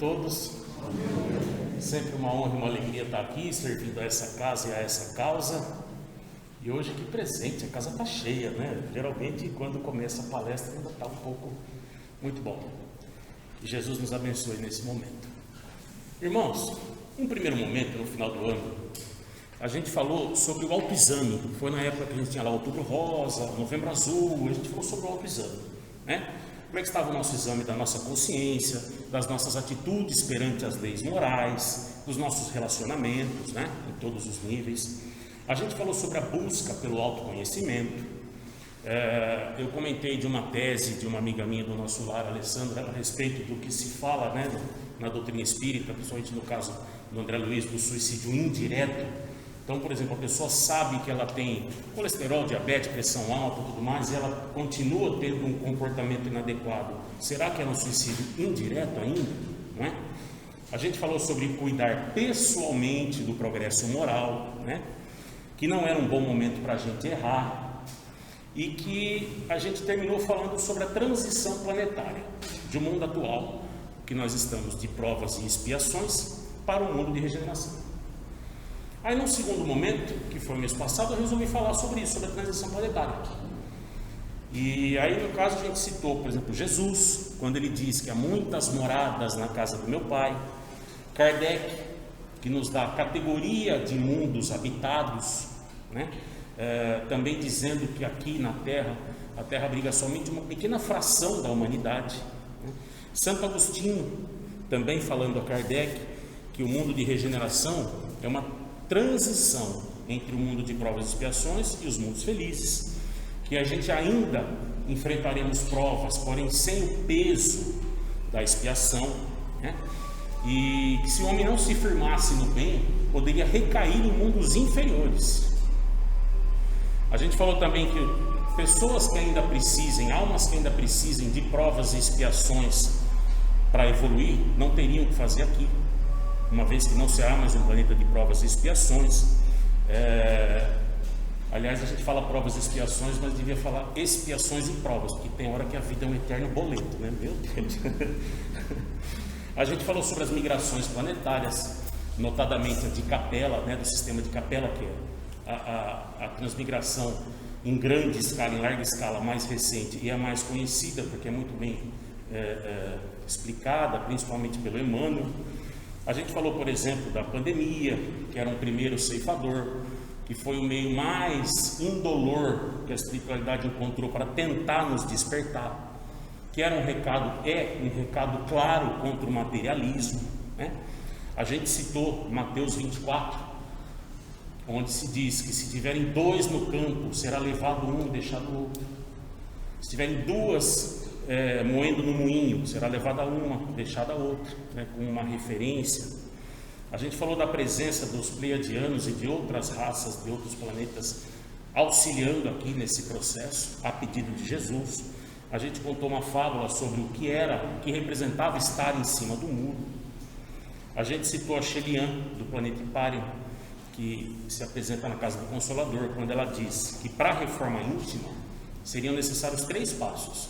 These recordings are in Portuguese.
todos. Sempre uma honra e uma alegria estar aqui, servindo a essa casa e a essa causa. E hoje que presente, a casa está cheia, né? Geralmente quando começa a palestra ainda está um pouco muito bom. Que Jesus nos abençoe nesse momento. Irmãos, um primeiro momento, no final do ano, a gente falou sobre o autoexame. Foi na época que a gente tinha lá Outubro Rosa, Novembro Azul, a gente falou sobre o autoexame, né? Como é que estava o nosso exame da nossa consciência, das nossas atitudes perante as leis morais, dos nossos relacionamentos, né? Em todos os níveis. A gente falou sobre a busca pelo autoconhecimento. Eu comentei de uma tese de uma amiga minha do nosso lar, Alessandra, a respeito do que se fala, né, na doutrina espírita, principalmente no caso do André Luiz, do suicídio indireto. Então, por exemplo, a pessoa sabe que ela tem colesterol, diabetes, pressão alta e tudo mais, e ela continua tendo um comportamento inadequado. Será que é um suicídio indireto ainda? Não é? A gente falou sobre cuidar pessoalmente do progresso moral, né? Que não era um bom momento para a gente errar, e que a gente terminou falando sobre a transição planetária de um mundo atual, que nós estamos de provas e expiações, para um mundo de regeneração. Aí, num segundo momento, que foi o mês passado, eu resolvi falar sobre isso, sobre a transição planetária. E aí, no caso, a gente citou, por exemplo, Jesus, quando ele diz que há muitas moradas na casa do meu Pai. Kardec, que nos dá a categoria de mundos habitados, né? Também dizendo que aqui na Terra, a Terra abriga somente uma pequena fração da humanidade, né? Santo Agostinho, também falando a Kardec, que o mundo de regeneração é uma transição entre o mundo de provas e expiações e os mundos felizes, que a gente ainda enfrentaremos provas, porém sem o peso da expiação, né? E que se o homem não se firmasse no bem, poderia recair em mundos inferiores. A gente falou também que pessoas que ainda precisem, almas que ainda precisem de provas e expiações para evoluir, não teriam que fazer aqui, uma vez que não será mais um planeta de provas e expiações. Aliás, a gente fala provas e expiações, mas devia falar expiações e provas, porque tem hora que a vida é um eterno boleto, né? Meu Deus. A gente falou sobre as migrações planetárias, notadamente a de Capela, né, do sistema de Capela, que é a transmigração em grande escala, em larga escala, mais recente e a mais conhecida, porque é muito bem explicada, principalmente pelo Emmanuel. A gente falou, por exemplo, da pandemia, que era um primeiro ceifador, que foi o meio mais indolor que a espiritualidade encontrou para tentar nos despertar, que era um recado claro contra o materialismo, né? A gente citou Mateus 24, onde se diz que se tiverem dois no campo, será levado um e deixado o outro. Se tiverem duas moendo no moinho, será levada uma, deixada a outra, né, com uma referência. A gente falou da presença dos pleiadianos e de outras raças, de outros planetas, auxiliando aqui nesse processo, a pedido de Jesus. A gente contou uma fábula sobre o que representava estar em cima do muro. A gente citou a Shelian, do planeta Hipárion, que se apresenta na Casa do Consolador, quando ela diz que para a reforma íntima seriam necessários 3 passos: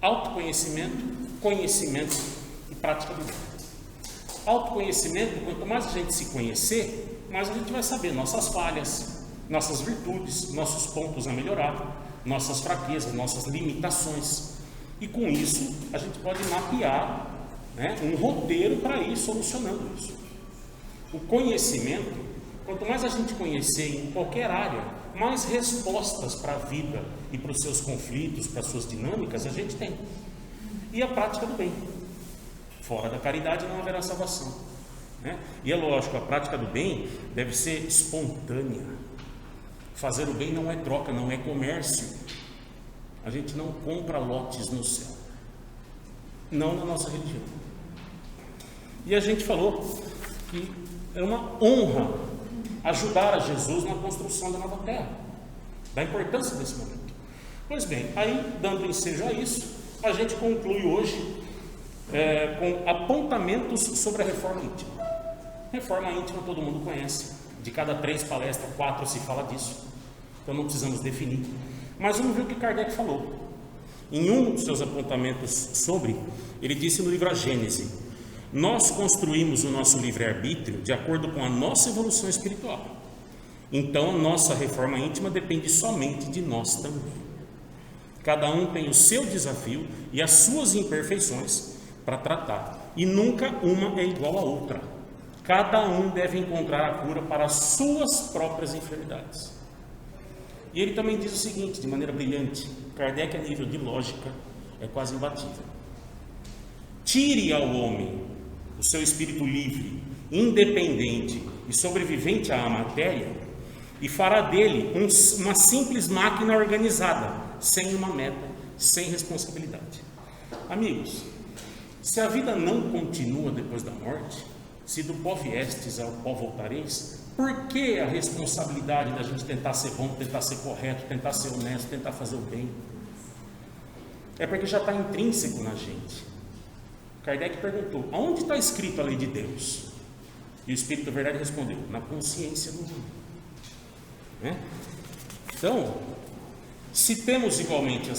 autoconhecimento, conhecimento e prática do bem. Autoconhecimento, quanto mais a gente se conhecer, mais a gente vai saber nossas falhas, nossas virtudes, nossos pontos a melhorar, nossas fraquezas, nossas limitações. E com isso, a gente pode mapear, né, um roteiro para ir solucionando isso. O conhecimento, quanto mais a gente conhecer em qualquer área, mais respostas para a vida e para os seus conflitos, para as suas dinâmicas a gente tem. E a prática do bem. Fora da caridade não haverá salvação, né? E é lógico, a prática do bem deve ser espontânea. Fazer o bem não é troca, não é comércio. A gente não compra lotes no céu, não na nossa religião. E a gente falou que é uma honra ajudar a Jesus na construção da nova terra, da importância desse momento. Pois bem, aí, dando ensejo a isso, a gente conclui hoje com apontamentos sobre a reforma íntima. Reforma íntima todo mundo conhece, de cada 3 palestras, 4 se fala disso, então não precisamos definir. Mas vamos ver o que Kardec falou. Em um dos seus apontamentos sobre, ele disse no livro A Gênese: Nós construímos o nosso livre-arbítrio de acordo com a nossa evolução espiritual. Então, a nossa reforma íntima depende somente de nós também. Cada um tem o seu desafio e as suas imperfeições para tratar, e nunca uma é igual à outra. Cada um deve encontrar a cura para as suas próprias enfermidades. E ele também diz o seguinte, de maneira brilhante: Kardec, a nível de lógica, é quase imbatível. Tire ao homem o seu espírito livre, independente e sobrevivente à matéria, e fará dele uma simples máquina organizada, sem uma meta, sem responsabilidade. Amigos, se a vida não continua depois da morte, se do pó viestes ao pó voltareis, por que a responsabilidade da gente tentar ser bom, tentar ser correto, tentar ser honesto, tentar fazer o bem? É porque já está intrínseco na gente. Kardec perguntou: aonde está escrito a lei de Deus? E o Espírito da Verdade respondeu: na consciência do homem. Então, se temos igualmente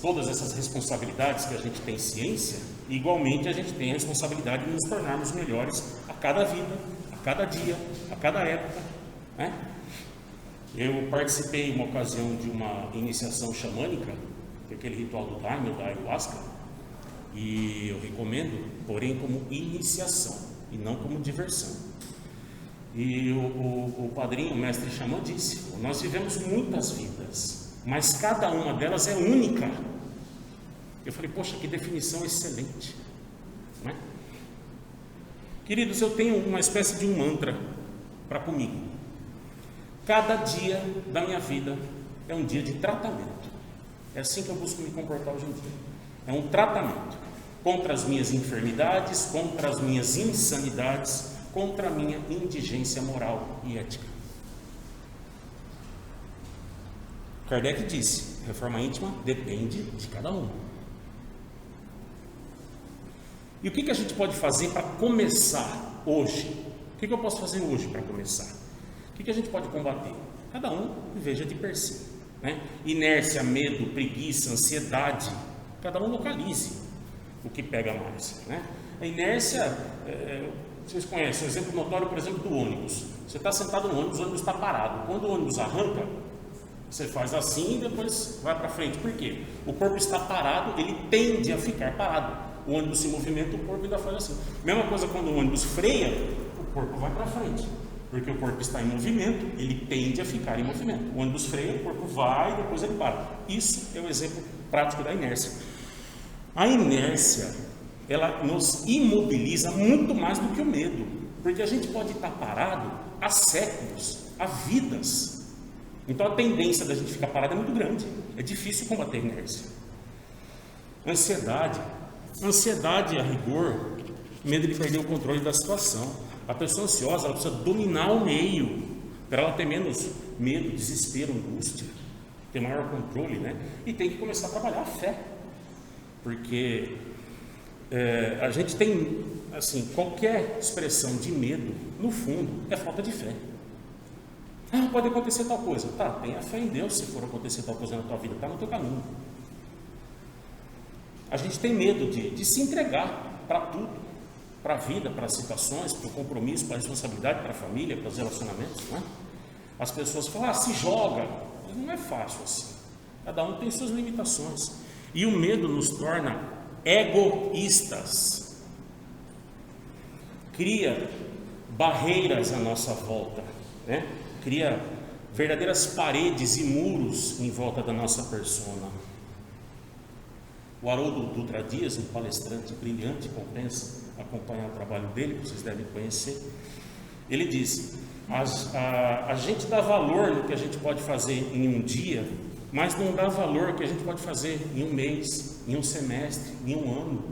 todas essas responsabilidades que a gente tem ciência, igualmente a gente tem a responsabilidade de nos tornarmos melhores a cada vida, a cada dia, a cada época, né? Eu participei em uma ocasião de uma iniciação xamânica, aquele ritual do Daime, da ayahuasca, e eu recomendo, porém como iniciação e não como diversão. E o padrinho, o mestre xamã, disse: nós vivemos muitas vidas, mas cada uma delas é única. Eu falei: poxa, que definição excelente, né? Queridos, eu tenho uma espécie de um mantra para comigo. Cada dia da minha vida é um dia de tratamento. É assim que eu busco me comportar hoje em dia. É um tratamento contra as minhas enfermidades, contra as minhas insanidades, contra a minha indigência moral e ética. Kardec disse: reforma íntima depende de cada um. E o que a gente pode fazer para começar hoje? O que eu posso fazer hoje para começar? O que a gente pode combater? Cada um veja de per si, né? Inércia, medo, preguiça, ansiedade, cada um localize o que pega mais, né? A inércia, vocês conhecem o exemplo notório, por exemplo, do ônibus. Você está sentado no ônibus, o ônibus está parado. Quando o ônibus arranca, você faz assim e depois vai para frente. Por quê? O corpo está parado, ele tende a ficar parado. O ônibus se movimenta, o corpo ainda faz assim. Mesma coisa quando o ônibus freia, o corpo vai para frente, porque o corpo está em movimento, ele tende a ficar em movimento. O ônibus freia, o corpo vai, depois ele para. Isso é o exemplo prático da inércia. A inércia, ela nos imobiliza muito mais do que o medo, porque a gente pode estar parado há séculos, há vidas. Então a tendência da gente ficar parado é muito grande. É difícil combater a inércia. Ansiedade, a rigor, medo de perder o controle da situação. A pessoa ansiosa, ela precisa dominar o meio, para ela ter menos medo, desespero, angústia, ter maior controle, né? E tem que começar a trabalhar a fé, porque a gente tem, assim, qualquer expressão de medo, no fundo, é falta de fé. Ah, pode acontecer tal coisa. Tá, tenha fé em Deus. Se for acontecer tal coisa na tua vida, tá no teu caminho. A gente tem medo de se entregar para tudo, para a vida, para as situações, para o compromisso, para a responsabilidade, para a família, para os relacionamentos, não é? As pessoas falam: se joga. Mas não é fácil assim. Cada um tem suas limitações. E o medo nos torna egoístas. Cria barreiras à nossa volta, né? Cria verdadeiras paredes e muros em volta da nossa persona. O Haroldo Dutra Dias, um palestrante brilhante, compensa acompanhar o trabalho dele, vocês devem conhecer. Ele disse: a gente dá valor no que a gente pode fazer em um dia, mas não dá valor no que a gente pode fazer em um mês, em um semestre, em um ano.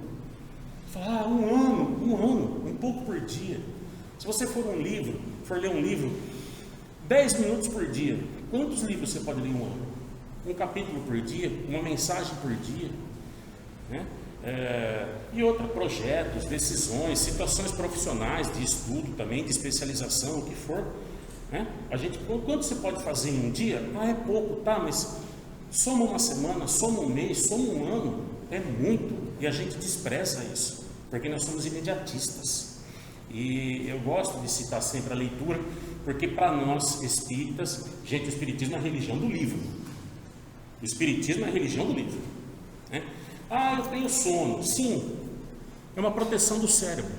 Fala: um ano, um pouco por dia. Se você for ler um livro 10 minutos por dia, quantos livros você pode ler em um ano? Um capítulo por dia, uma mensagem por dia, né? E projetos, decisões, situações profissionais de estudo também, de especialização, o que for, né? Quanto você pode fazer em um dia? É pouco, tá, mas soma uma semana, soma um mês, soma um ano, é muito, e a gente despreza isso. porque nós somos imediatistas. E eu gosto de citar sempre a leitura, porque para nós espíritas, gente, o espiritismo é a religião do livro. O espiritismo é a religião do livro, né? Ah, eu tenho sono. Sim, é uma proteção do cérebro.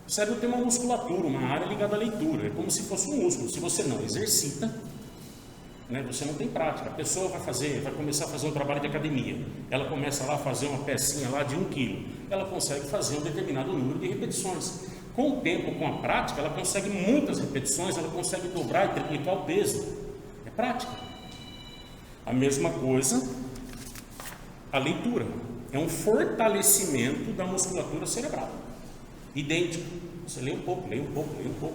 O cérebro tem uma musculatura, uma área ligada à leitura, é como se fosse um músculo. Se você não exercita, né, você não tem prática. A pessoa vai começar a fazer um trabalho de academia, ela começa lá a fazer uma pecinha lá de 1 quilo, ela consegue fazer um determinado número de repetições. Com o tempo, com a prática, ela consegue muitas repetições, ela consegue dobrar e triplicar o peso. É prática. A mesma coisa, a leitura é um fortalecimento da musculatura cerebral. Idêntico. Você lê um pouco,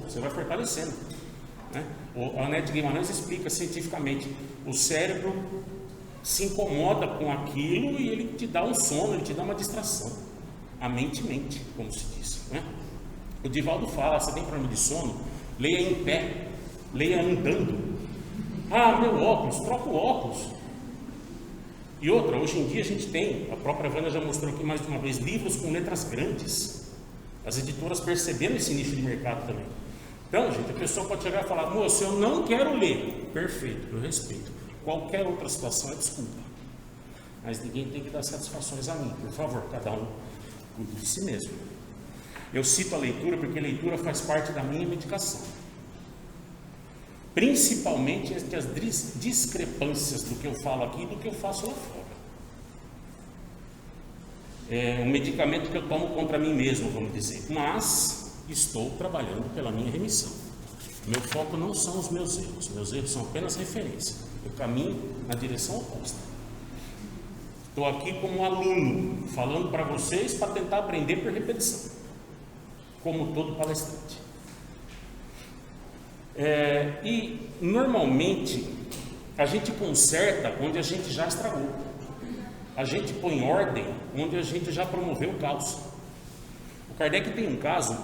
você vai fortalecendo, né? A Anete Guimarães explica cientificamente: o cérebro se incomoda com aquilo e ele te dá um sono, ele te dá uma distração. A mente mente, como se diz, né? O Divaldo fala: você tem problema de sono? Leia em pé, leia andando. Ah, meu óculos, troca o óculos. E outra, hoje em dia a gente tem, a própria Vânia já mostrou aqui mais de uma vez, livros com letras grandes. As editoras perceberam esse nicho de mercado também. Então, gente, a pessoa pode chegar e falar: moço, eu não quero ler. Perfeito, eu respeito. Qualquer outra situação é desculpa. Mas ninguém tem que dar satisfações a mim. Por favor, cada um cuide de si mesmo. Eu cito a leitura porque a leitura faz parte da minha medicação. Principalmente entre as discrepâncias do que eu falo aqui e do que eu faço lá fora. É um medicamento que eu tomo contra mim mesmo, vamos dizer. Mas estou trabalhando pela minha remissão. Meu foco não são os meus erros são apenas referência. Eu caminho na direção oposta. Estou aqui como aluno, falando para vocês para tentar aprender por repetição, como todo palestrante. E normalmente a gente conserta onde a gente já estragou. A gente põe ordem onde a gente já promoveu o caos. O Kardec tem um caso,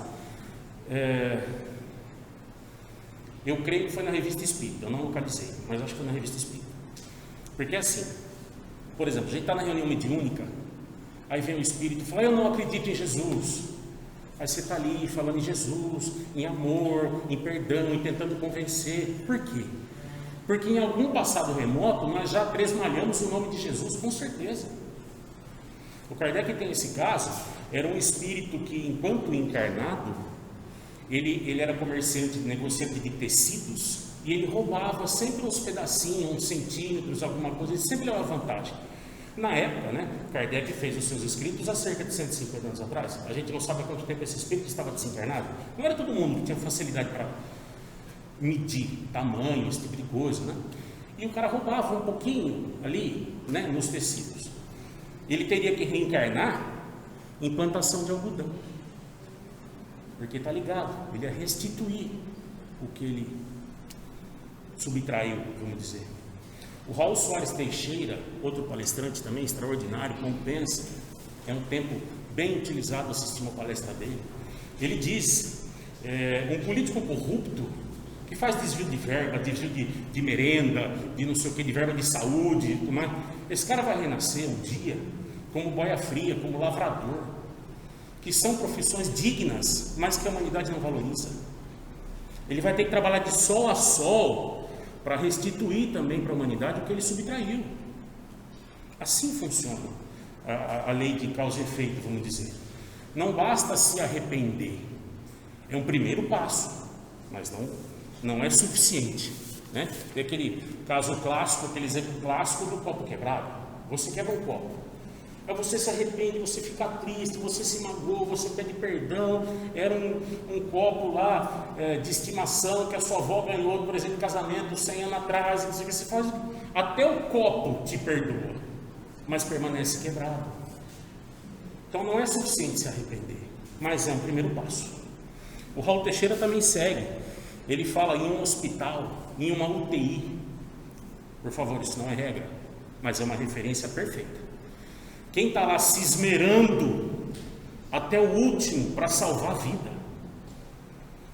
eu creio que foi na Revista Espírita, eu não localizei, mas acho que foi na Revista Espírita. Porque assim, por exemplo, a gente está na reunião mediúnica, aí vem o Espírito e fala: eu não acredito em Jesus. Aí você está ali falando em Jesus, em amor, em perdão, e tentando convencer. Por quê? Porque em algum passado remoto nós já tresmalhamos o nome de Jesus, com certeza. O Kardec tem esse caso. Era um espírito que, enquanto encarnado, ele era comerciante, negociante de tecidos, e ele roubava sempre uns pedacinhos, uns centímetros, alguma coisa, ele sempre levava vantagem. Na época, né, Kardec fez os seus escritos há cerca de 150 anos atrás. A gente não sabe há quanto tempo esse espírito estava desencarnado. Não era todo mundo que tinha facilidade para medir tamanho, esse tipo de coisa, né? E o cara roubava um pouquinho ali, né, nos tecidos. Ele teria que reencarnar em plantação de algodão, porque está ligado, ele ia restituir o que ele subtraiu, vamos dizer. O Raul Soares Teixeira, outro palestrante também extraordinário, compensa, é um tempo bem utilizado assistir uma palestra dele. Ele diz: um político corrupto que faz desvio de verba, desvio de merenda, de não sei o que, de verba de saúde, esse cara vai renascer um dia como boia fria, como lavrador, que são profissões dignas, mas que a humanidade não valoriza. Ele vai ter que trabalhar de sol a sol para restituir também para a humanidade o que ele subtraiu. Assim funciona a lei de causa e efeito, vamos dizer. Não basta se arrepender, é um primeiro passo, mas não é suficiente, né? Tem aquele caso clássico, aquele exemplo clássico do copo quebrado. Você quebra um copo, aí você se arrepende, você fica triste, você se magoou, você pede perdão. Era um copo lá de estimação que a sua avó ganhou do presente de casamento 100 anos atrás. Você faz, até o copo te perdoa, mas permanece quebrado. Então não é suficiente se arrepender, mas é um primeiro passo. O Raul Teixeira também segue. Ele fala em um hospital, em uma UTI. Por favor, isso não é regra, mas é uma referência perfeita. Quem está lá se esmerando até o último para salvar a vida,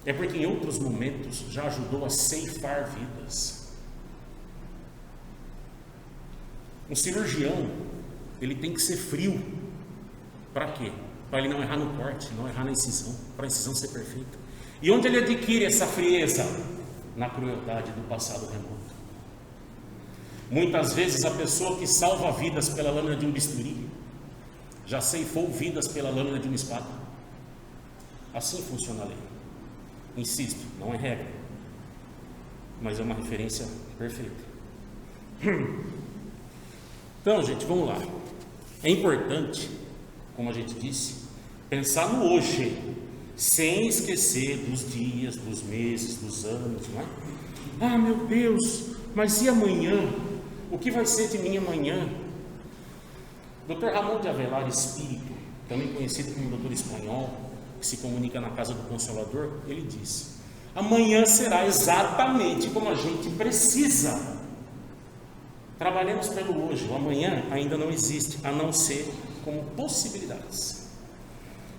é porque em outros momentos já ajudou a ceifar vidas. Um cirurgião, ele tem que ser frio. Para quê? para ele não errar no corte, não errar na incisão, para a incisão ser perfeita. E onde ele adquire essa frieza? Na crueldade do passado remoto. Muitas vezes a pessoa que salva vidas pela lâmina de um bisturi, já ceifou vidas pela lâmina de uma espada. Assim funciona a lei. Insisto, não é regra, mas é uma referência perfeita. Então, gente, vamos lá. É importante, como a gente disse, pensar no hoje, sem esquecer dos dias, dos meses, dos anos, não é? Ah, meu Deus, mas e amanhã? O que vai ser de mim amanhã? Dr. Ramon de Avelar Espírito, também conhecido como doutor espanhol, que se comunica na casa do Consolador, ele diz: amanhã será exatamente como a gente precisa. Trabalhemos pelo hoje. O amanhã ainda não existe, a não ser como possibilidades.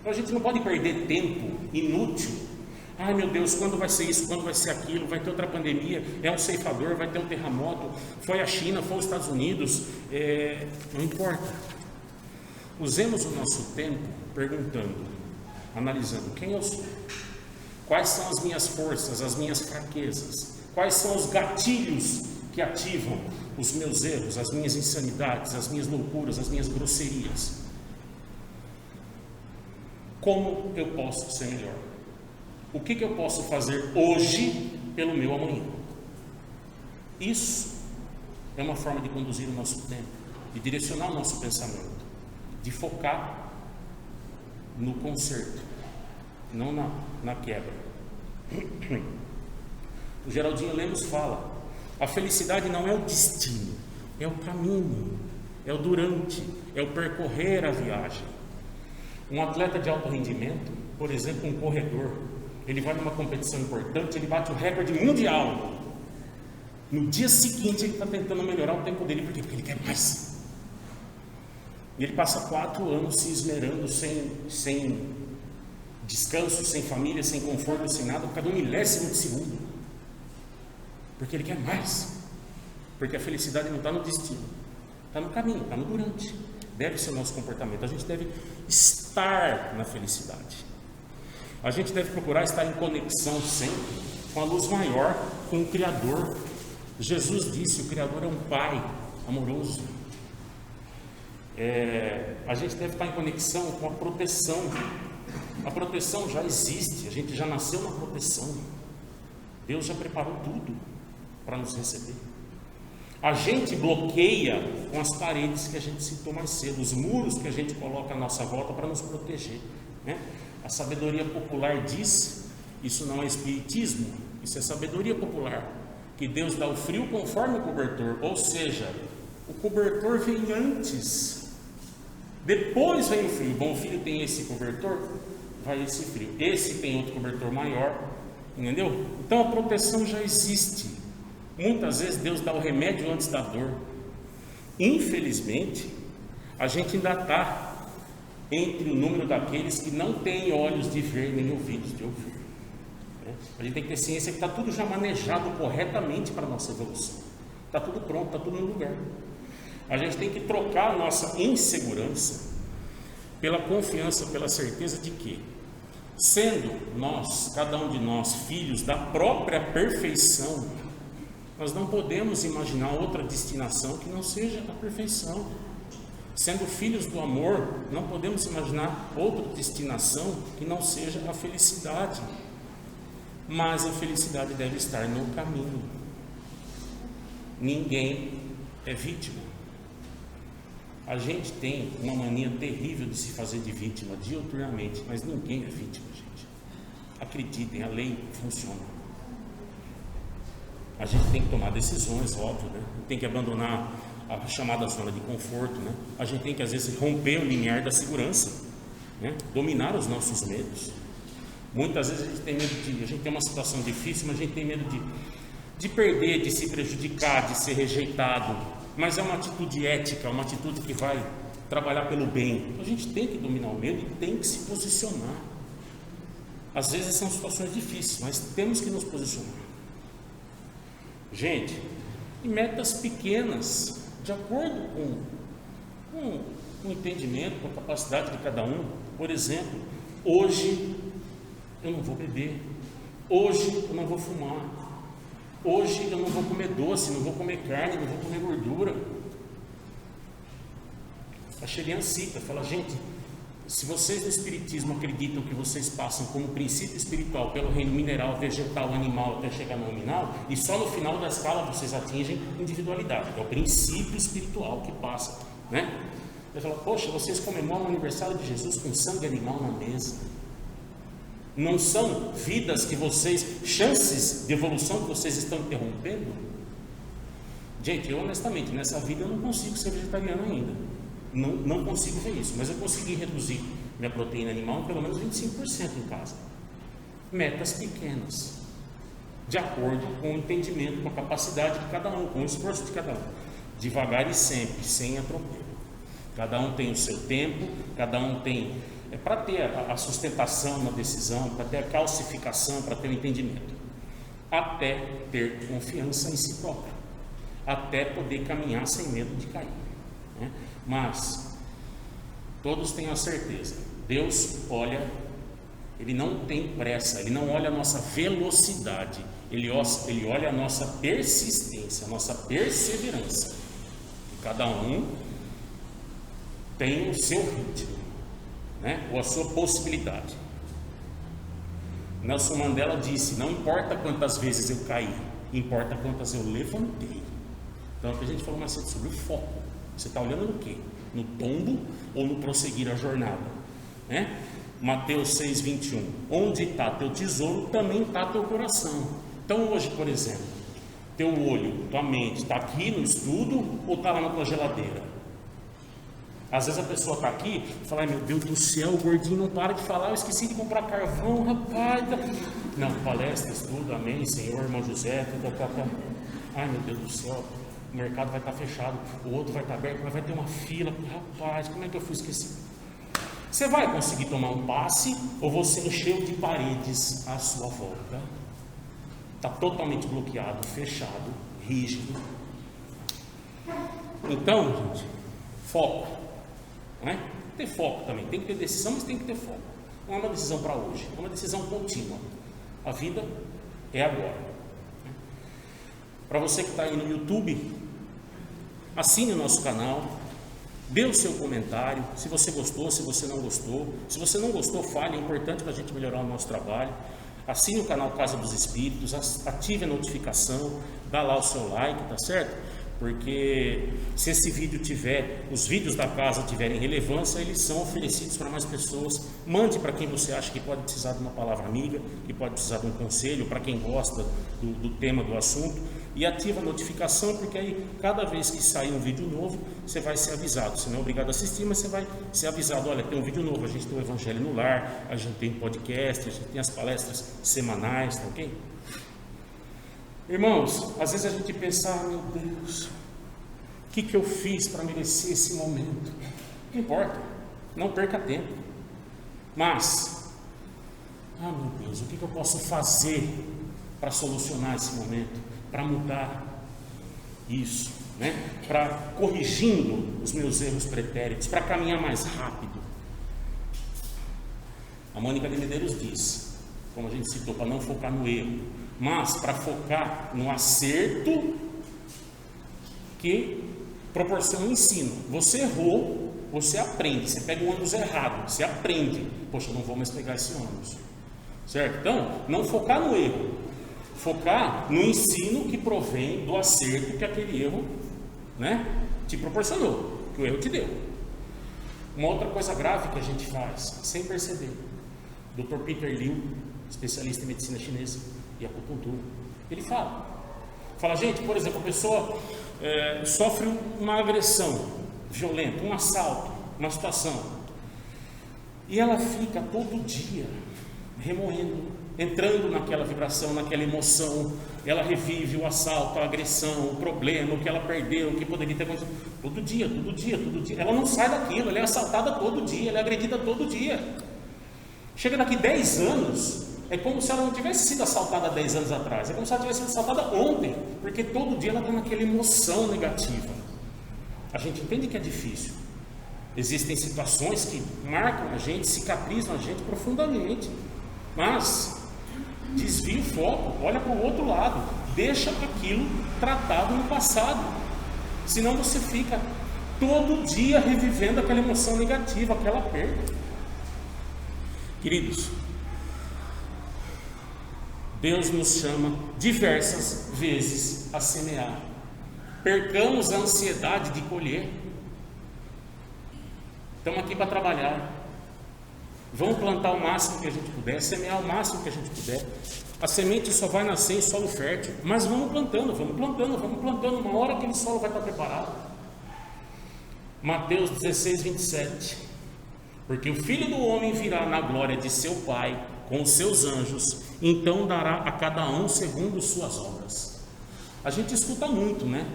Então a gente não pode perder tempo inútil. Ai meu Deus, quando vai ser isso, quando vai ser aquilo, vai ter outra pandemia, é um ceifador, vai ter um terremoto, foi a China, foi os Estados Unidos, não importa. Usemos o nosso tempo perguntando, analisando quem eu sou, quais são as minhas forças, as minhas fraquezas, quais são os gatilhos que ativam os meus erros, as minhas insanidades, as minhas loucuras, as minhas grosserias. Como eu posso ser melhor? O que eu posso fazer hoje pelo meu amanhã? Isso é uma forma de conduzir o nosso tempo, de direcionar o nosso pensamento, de focar no conserto, não na quebra. O Geraldinho Lemos fala: a felicidade não é o destino, é o caminho, é o durante, é o percorrer a viagem. Um atleta de alto rendimento, por exemplo, um corredor, ele vai numa competição importante, ele bate o recorde mundial. No dia seguinte ele está tentando melhorar o tempo dele, porque ele quer mais. E ele passa 4 anos se esmerando sem descanso, sem família, sem conforto, sem nada, por causa de 1/1000 de segundo. Porque ele quer mais. Porque a felicidade não está no destino, está no caminho, está no durante. Deve ser o nosso comportamento. A gente deve estar na felicidade. A gente deve procurar estar em conexão sempre com a luz maior, com o Criador. Jesus disse: o Criador é um Pai amoroso. A gente deve estar em conexão com a proteção. A proteção já existe, a gente já nasceu na proteção. Deus já preparou tudo para nos receber. A gente bloqueia com as paredes que a gente citou mais cedo, os muros que a gente coloca à nossa volta para nos proteger, né? A sabedoria popular diz, isso não é espiritismo, isso é sabedoria popular, que Deus dá o frio conforme o cobertor, ou seja, o cobertor vem antes, depois vem o frio. Bom, o filho tem esse cobertor, vai esse frio, esse tem outro cobertor maior, entendeu? Então a proteção já existe. Muitas vezes Deus dá o remédio antes da dor. Infelizmente, a gente ainda está entre o número daqueles que não têm olhos de ver nem ouvidos de ouvir. A gente tem que ter ciência que está tudo já manejado corretamente para a nossa evolução. Está tudo pronto, está tudo no lugar. A gente tem que trocar a nossa insegurança pela confiança, pela certeza de que, sendo nós, cada um de nós, filhos da própria perfeição, nós não podemos imaginar outra destinação que não seja a perfeição. Sendo filhos do amor, não podemos imaginar outra destinação que não seja a felicidade. Mas a felicidade deve estar no caminho. Ninguém é vítima. A gente tem uma mania terrível de se fazer de vítima diuturnamente, mas ninguém é vítima, gente. Acreditem, a lei funciona. A gente tem que tomar decisões, óbvio, né? Tem que abandonar a chamada zona de conforto, né? A gente tem que às vezes romper o limiar da segurança, né? Dominar os nossos medos. Muitas vezes a gente tem medo a gente tem uma situação difícil, mas a gente tem medo de perder, de se prejudicar, de ser rejeitado. Mas é uma atitude ética, uma atitude que vai trabalhar pelo bem. Então a gente tem que dominar o medo e tem que se posicionar. Às vezes são situações difíceis, mas temos que nos posicionar. Gente, e metas pequenas, de acordo com o entendimento, com a capacidade de cada um. Por exemplo, hoje eu não vou beber, hoje eu não vou fumar, hoje eu não vou comer doce, não vou comer carne, não vou comer gordura. A Shelian cita, fala, gente, se vocês no Espiritismo acreditam que vocês passam como princípio espiritual pelo reino mineral, vegetal, animal, até chegar no nominal, e só no final da escala vocês atingem individualidade, que é o princípio espiritual que passa, né? Ele fala, poxa, vocês comemoram o aniversário de Jesus com sangue animal na mesa. Não são vidas que vocês, chances de evolução que vocês estão interrompendo? Gente, eu honestamente, nessa vida eu não consigo ser vegetariano ainda. Não consigo ver isso, mas eu consegui reduzir minha proteína animal em pelo menos 25% em casa. Metas pequenas, de acordo com o entendimento, com a capacidade de cada um, com o esforço de cada um. Devagar e sempre, sem atropelo. Cada um tem o seu tempo, cada um tem... para ter a sustentação na decisão, para ter a calcificação, para ter o entendimento. Até ter confiança em si próprio. Até poder caminhar sem medo de cair. Né? Mas, todos têm a certeza, Deus olha, Ele não tem pressa, Ele não olha a nossa velocidade, Ele olha a nossa persistência, a nossa perseverança. E cada um tem o seu ritmo, né? Ou a sua possibilidade. Nelson Mandela disse, não importa quantas vezes eu caí, importa quantas eu levantei. Então, o que a gente falou mais cedo sobre o foco. Você está olhando no quê? No tombo ou no prosseguir a jornada? Né? Mateus 6,21. Onde está teu tesouro, também está teu coração. Então hoje, por exemplo, teu olho, tua mente, está aqui no estudo ou está lá na tua geladeira? Às vezes a pessoa está aqui e fala, ai meu Deus do céu, o gordinho não para de falar, eu esqueci de comprar carvão, rapaz. Não, palestra, estudo, amém, Senhor, irmão José, ai meu Deus do céu. O mercado vai estar fechado, o outro vai estar aberto, mas vai ter uma fila. Rapaz, como é que eu fui esquecido? Você vai conseguir tomar um passe ou você encheu de paredes à sua volta? Está totalmente bloqueado, fechado, rígido. Então, gente, foco. Não é? Ter foco também. Tem que ter decisão, mas tem que ter foco. Não é uma decisão para hoje, é uma decisão contínua. A vida é agora. Para você que está aí no YouTube, assine o nosso canal, dê o seu comentário, se você gostou, se você não gostou. Se você não gostou, fale, é importante para a gente melhorar o nosso trabalho. Assine o canal Casa dos Espíritos, ative a notificação, dá lá o seu like, tá certo? Porque se esse vídeo os vídeos da casa tiverem relevância, eles são oferecidos para mais pessoas. Mande para quem você acha que pode precisar de uma palavra amiga, que pode precisar de um conselho, para quem gosta do tema, do assunto. E ativa a notificação, porque aí cada vez que sair um vídeo novo, você vai ser avisado. Você não é obrigado a assistir, mas você vai ser avisado. Olha, tem um vídeo novo, a gente tem o Evangelho no Lar, a gente tem um podcast, a gente tem as palestras semanais, tá ok? Irmãos, às vezes a gente pensa, meu Deus, o que eu fiz para merecer esse momento? Não importa, não perca tempo. Mas, meu Deus, o que eu posso fazer para solucionar esse momento? Para mudar isso, né? Para corrigindo os meus erros pretéritos, para caminhar mais rápido. A Mônica de Medeiros diz, como a gente citou, para não focar no erro, mas para focar no acerto que proporciona o ensino. Você errou, você aprende. Você pega o ônibus errado, você aprende. Poxa, eu não vou mais pegar esse ônibus, certo? Então, não focar no erro, focar no ensino que provém do acerto que aquele erro, né, te proporcionou, que o erro te deu. Uma outra coisa grave que a gente faz, sem perceber, Dr. Peter Liu, especialista em medicina chinesa e acupuntura, ele fala, gente, por exemplo, a pessoa sofre uma agressão violenta, um assalto, uma situação, e ela fica todo dia remoendo, entrando naquela vibração, naquela emoção. Ela revive o assalto, a agressão, o problema, o que ela perdeu, o que poderia ter acontecido, todo dia. Ela não sai daquilo, ela é assaltada todo dia, ela é agredida todo dia. Chega daqui 10 anos, é como se ela não tivesse sido assaltada 10 anos atrás, é como se ela tivesse sido assaltada ontem, porque todo dia ela está naquela emoção negativa. A gente entende que é difícil, Existem situações que marcam a gente, cicatrizam a gente profundamente, mas desvia o foco, olha para o outro lado, deixa aquilo tratado no passado, senão você fica todo dia revivendo aquela emoção negativa, aquela perda. Queridos, Deus nos chama diversas vezes a semear. Percamos a ansiedade de colher. Estamos aqui para trabalhar. Vamos plantar o máximo que a gente puder, semear o máximo que a gente puder. A semente só vai nascer em solo fértil, mas vamos plantando, vamos plantando, vamos plantando. Uma hora aquele solo vai estar preparado. Mateus 16, 27. Porque o Filho do Homem virá na glória de seu Pai com os seus anjos, então dará a cada um segundo suas obras. A gente escuta muito, né?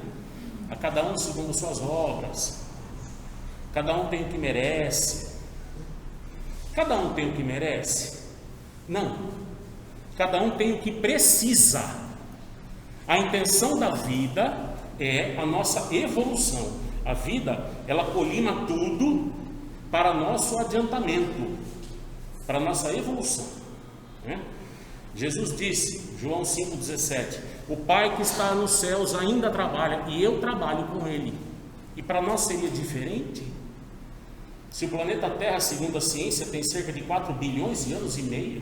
A cada um segundo suas obras. Cada um tem o que merece. Cada um tem o que merece? Não. Cada um tem o que precisa. A intenção da vida é a nossa evolução. A vida, ela colima tudo para nosso adiantamento, para nossa evolução, né? Jesus disse, João 5,17: o Pai que está nos céus ainda trabalha e eu trabalho com Ele. E para nós seria diferente? Se o planeta Terra, segundo a ciência, tem cerca de 4 bilhões de anos e meio,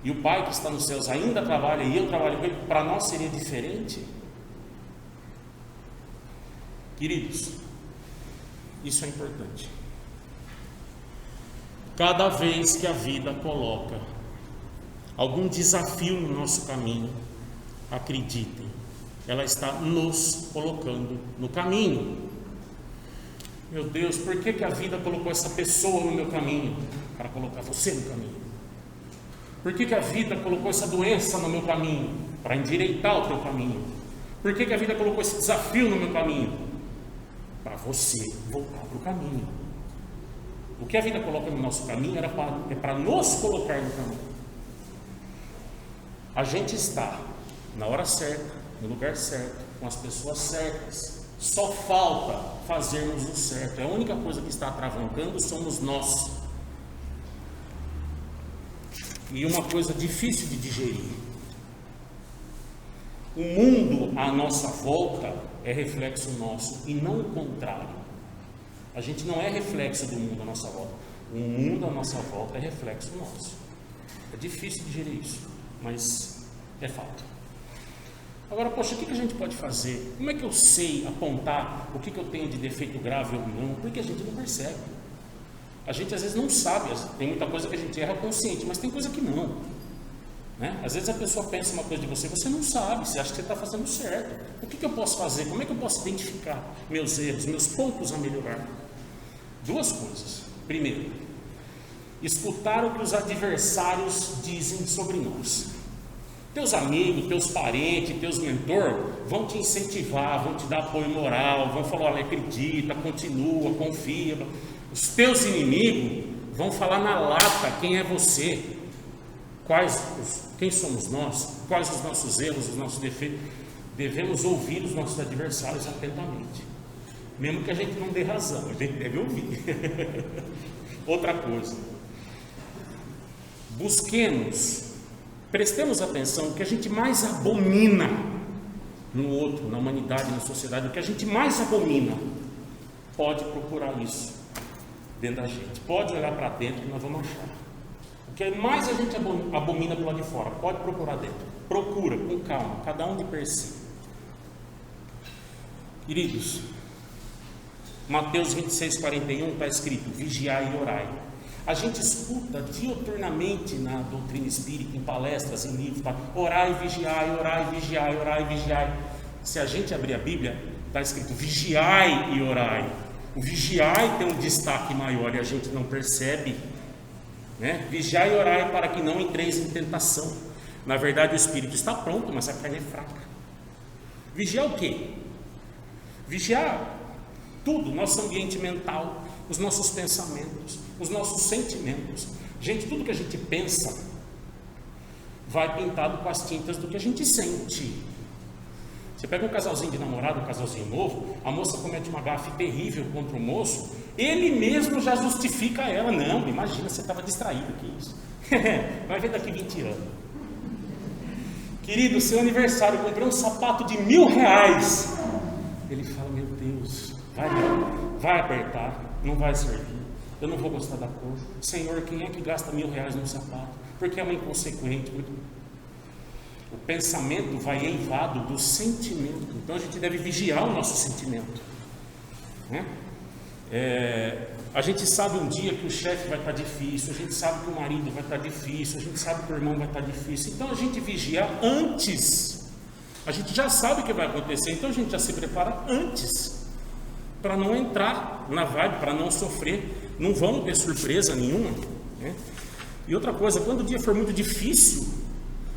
e o Pai que está nos céus ainda trabalha e eu trabalho com Ele, para nós seria diferente? Queridos, isso é importante. Cada vez que a vida coloca algum desafio no nosso caminho, acreditem, ela está nos colocando no caminho. Meu Deus, por que a vida colocou essa pessoa no meu caminho? Para colocar você no caminho. Por que a vida colocou essa doença no meu caminho? Para endireitar o teu caminho. Por que a vida colocou esse desafio no meu caminho? Para você voltar para o caminho. O que a vida coloca no nosso caminho é para nos colocar no caminho. A gente está na hora certa, no lugar certo, com as pessoas certas. Só falta fazermos o certo. A única coisa que está atravancando somos nós. E uma coisa difícil de digerir: o mundo à nossa volta é reflexo nosso e não o contrário. A gente não é reflexo do mundo à nossa volta. O mundo à nossa volta é reflexo nosso. É difícil digerir isso, mas é fato. Agora, poxa, o que a gente pode fazer? Como é que eu sei apontar o que eu tenho de defeito grave ou não? Porque a gente não percebe. A gente às vezes não sabe. Tem muita coisa que a gente erra consciente, mas tem coisa que não, né? Às vezes a pessoa pensa uma coisa de você, você não sabe, você acha que você está fazendo certo. O que eu posso fazer? Como é que eu posso identificar meus erros, meus pontos a melhorar? Duas coisas. Primeiro, escutar o que os adversários dizem sobre nós. Teus amigos, teus parentes, teus mentores vão te incentivar, vão te dar apoio moral, vão falar: olha, acredita, continua, confia. Os teus inimigos vão falar na lata quem é você, quem somos nós, quais os nossos erros, os nossos defeitos. Devemos ouvir os nossos adversários atentamente, mesmo que a gente não dê razão, a gente deve ouvir. Outra coisa, prestemos atenção. O que a gente mais abomina no outro, na humanidade, na sociedade, o que a gente mais abomina, pode procurar isso dentro da gente, pode olhar para dentro que nós vamos achar. O que mais a gente abomina do lado de fora, pode procurar dentro. Procura com calma, cada um de per si. Queridos, Mateus 26, 41 está escrito: vigiai e orai. A gente escuta diuturnamente na doutrina espírita, em palestras, em livros, orai, vigiai, orai, vigiai, orai, vigiai. Se a gente abrir a Bíblia, está escrito vigiai e orai. O vigiai tem um destaque maior e a gente não percebe, né? Vigiai e orai para que não entreis em tentação. Na verdade, o espírito está pronto, mas a carne é fraca. Vigiar o quê? Vigiar tudo, nosso ambiente mental, os nossos pensamentos, os nossos sentimentos. Gente, tudo que a gente pensa vai pintado com as tintas do que a gente sente. Você pega um casalzinho de namorado, um casalzinho novo, a moça comete uma gafe terrível contra o moço, ele mesmo já justifica ela. Não, imagina, você estava distraído, que isso? Vai ver daqui 20 anos. Querido, seu aniversário, eu comprei um sapato de R$1.000. Ele fala, meu Deus, vai apertar, não vai servir, eu não vou gostar da cor. Senhor, quem é que gasta R$1.000 num sapato? Porque é uma inconsequente. O pensamento vai eivado do sentimento. Então a gente deve vigiar o nosso sentimento, né? A gente sabe um dia que o chefe vai estar difícil, a gente sabe que o marido vai estar difícil, a gente sabe que o irmão vai estar difícil. Então a gente vigia antes. A gente já sabe o que vai acontecer, então a gente já se prepara antes, para não entrar na vibe, para não sofrer. Não vamos ter surpresa nenhuma, né? E outra coisa, quando o dia for muito difícil,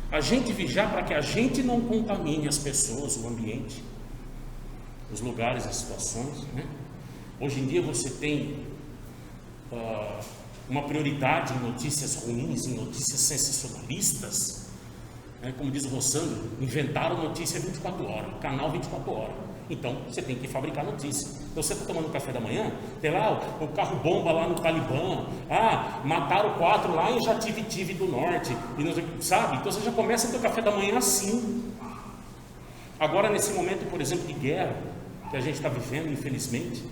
a gente vigiar para que a gente não contamine as pessoas, o ambiente, os lugares, as situações, né? Hoje em dia você tem uma prioridade em notícias ruins, em notícias sensacionalistas, né? Como diz o Rossandro, inventaram notícia 24 horas, canal 24 horas. Então você tem que fabricar notícia. Então você está tomando café da manhã, tem lá o carro bomba lá no Talibã, mataram 4 lá em Jativitive do Norte, e não, sabe? Então você já começa o seu café da manhã assim. Agora nesse momento, por exemplo, de guerra que a gente está vivendo, infelizmente,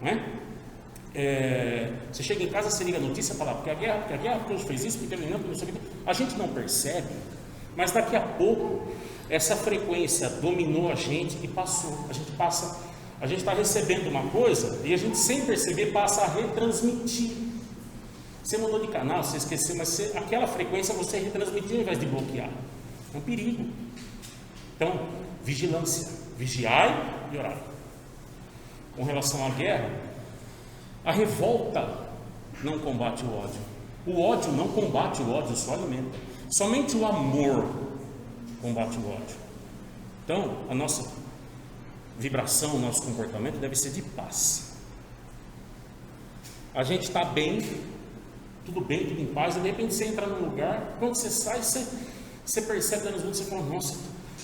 né? Você chega em casa, você liga a notícia e fala, porque a guerra, porque hoje fez isso, porque não sei o que. A gente não percebe, mas daqui a pouco essa frequência dominou a gente e passou. A gente está recebendo uma coisa e a gente, sem perceber, passa a retransmitir. Você mudou de canal, você esqueceu, mas aquela frequência você retransmitiu ao invés de bloquear. É um perigo. Então, vigilância, vigiai e orai. Com relação à guerra, a revolta não combate o ódio. O ódio não combate o ódio, só alimenta. Somente o amor combate o ódio. Então, a nossa vibração, o nosso comportamento deve ser de paz. A gente está bem, tudo em paz, e de repente você entra num lugar, quando você sai, você percebe dando os outros, você fala, nossa,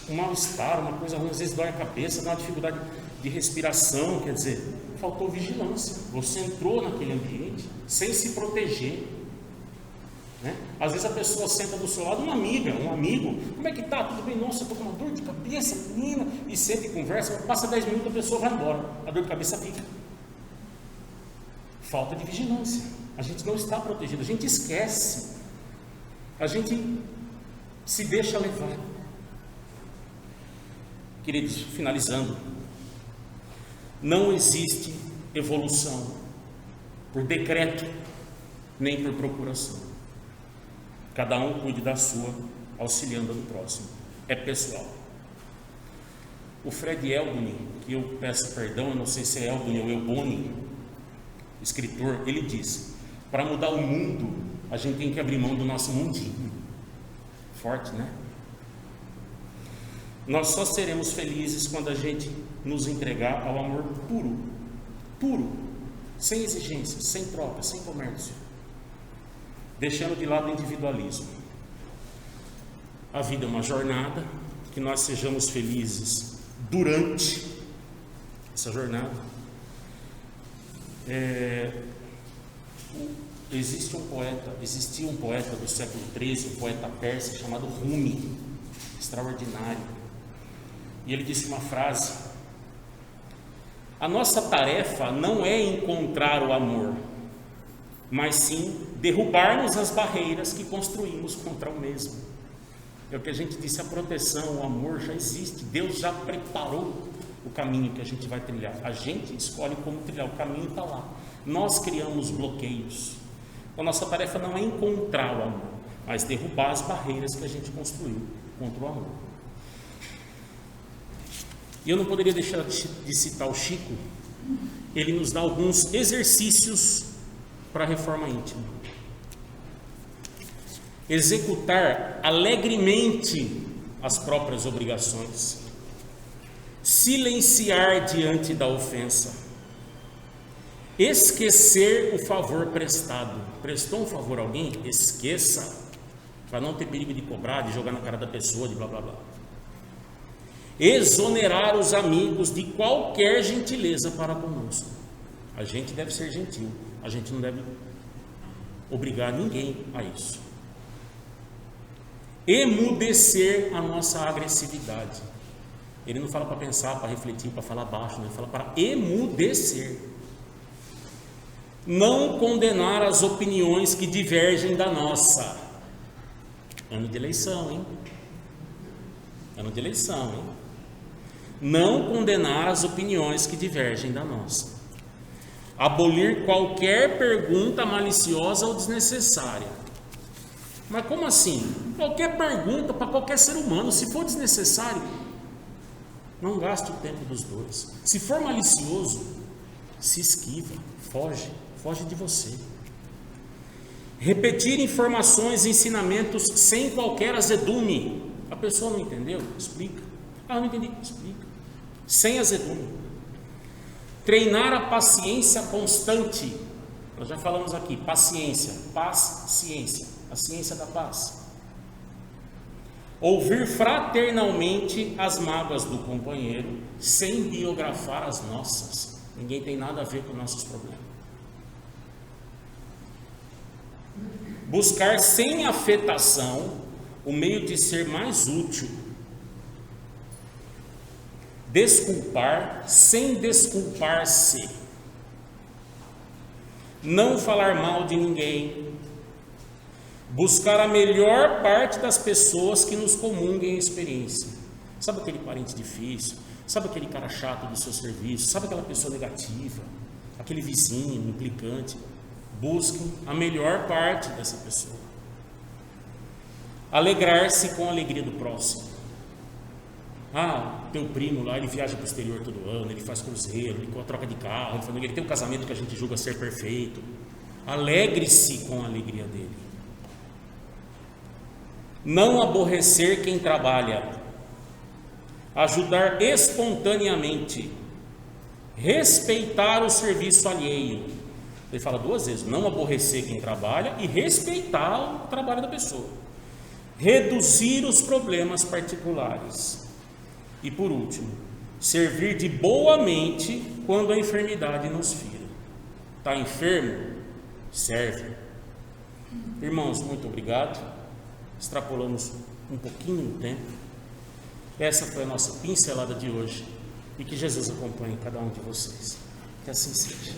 um mal-estar, uma coisa ruim, às vezes dói a cabeça, dá uma dificuldade de respiração, quer dizer, faltou vigilância. Você entrou naquele ambiente sem se proteger, né? Às vezes a pessoa senta do seu lado, uma amiga, um amigo, como é que tá? Tudo bem? Nossa, eu tô com uma dor de cabeça, menina, e senta e conversa, passa 10 minutos, a pessoa vai embora, a dor de cabeça fica. Falta de vigilância. A gente não está protegido, a gente esquece, a gente se deixa levar. Queridos, finalizando, não existe evolução por decreto nem por procuração. Cada um cuide da sua, auxiliando do próximo. É pessoal. O Fred Eldon, que eu peço perdão, eu não sei se é Eldon ou Elboni, escritor, ele diz: para mudar o mundo, a gente tem que abrir mão do nosso mundinho. Forte, né? Nós só seremos felizes quando a gente nos entregar ao amor puro, sem exigências, sem troca, sem comércio, deixando de lado o individualismo. A vida é uma jornada, que nós sejamos felizes durante essa jornada. Existia um poeta do século XIII, um poeta persa chamado Rumi, extraordinário. E ele disse uma frase: a nossa tarefa não é encontrar o amor, mas sim derrubarmos as barreiras que construímos contra o mesmo. É o que a gente disse, a proteção, o amor já existe, Deus já preparou o caminho que a gente vai trilhar, a gente escolhe como trilhar, o caminho está lá, nós criamos bloqueios. A nossa tarefa não é encontrar o amor, mas derrubar as barreiras que a gente construiu contra o amor. E eu não poderia deixar de citar o Chico. Ele nos dá alguns exercícios para a reforma íntima. Executar alegremente as próprias obrigações, silenciar diante da ofensa, esquecer o favor prestado. Prestou um favor a alguém? Esqueça, para não ter perigo de cobrar, de jogar na cara da pessoa, de blá blá blá. exonerar os amigos de qualquer gentileza para conosco. A gente deve ser gentil, a gente não deve obrigar ninguém a isso. Emudecer a nossa agressividade. Ele não fala para pensar, para refletir, para falar baixo, ele fala para emudecer. Não condenar as opiniões que divergem da nossa. Ano de eleição, hein? Ano de eleição, hein? Não condenar as opiniões que divergem da nossa. Abolir qualquer pergunta maliciosa ou desnecessária. Mas como assim? Qualquer pergunta para qualquer ser humano, se for desnecessário, não gaste o tempo dos dois. Se for malicioso, se esquiva, foge de você. Repetir informações e ensinamentos sem qualquer azedume. A pessoa não entendeu? Explica. Ah, não entendi. Explica. Sem azedume. Treinar a paciência constante. Nós já falamos aqui, paciência, paz, ciência, a ciência da paz. Ouvir fraternalmente as mágoas do companheiro, sem biografar as nossas. Ninguém tem nada a ver com nossos problemas. Buscar sem afetação o meio de ser mais útil. Desculpar sem desculpar-se. Não falar mal de ninguém. Buscar a melhor parte das pessoas que nos comunguem a experiência. Sabe aquele parente difícil? Sabe aquele cara chato do seu serviço? Sabe aquela pessoa negativa? Aquele vizinho implicante? Busquem a melhor parte dessa pessoa. Alegrar-se com a alegria do próximo. Ah, teu primo lá, ele viaja para o exterior todo ano, ele faz cruzeiro, ele troca de carro, ele tem um casamento que a gente julga ser perfeito. Alegre-se com a alegria dele. Não aborrecer quem trabalha. Ajudar espontaneamente. Respeitar o serviço alheio. Ele fala duas vezes, não aborrecer quem trabalha e respeitar o trabalho da pessoa. Reduzir os problemas particulares. E por último, servir de boa mente quando a enfermidade nos fira. Está enfermo? Serve. Irmãos, muito obrigado. Extrapolamos um pouquinho o tempo. Essa foi a nossa pincelada de hoje. E que Jesus acompanhe cada um de vocês. Que assim seja.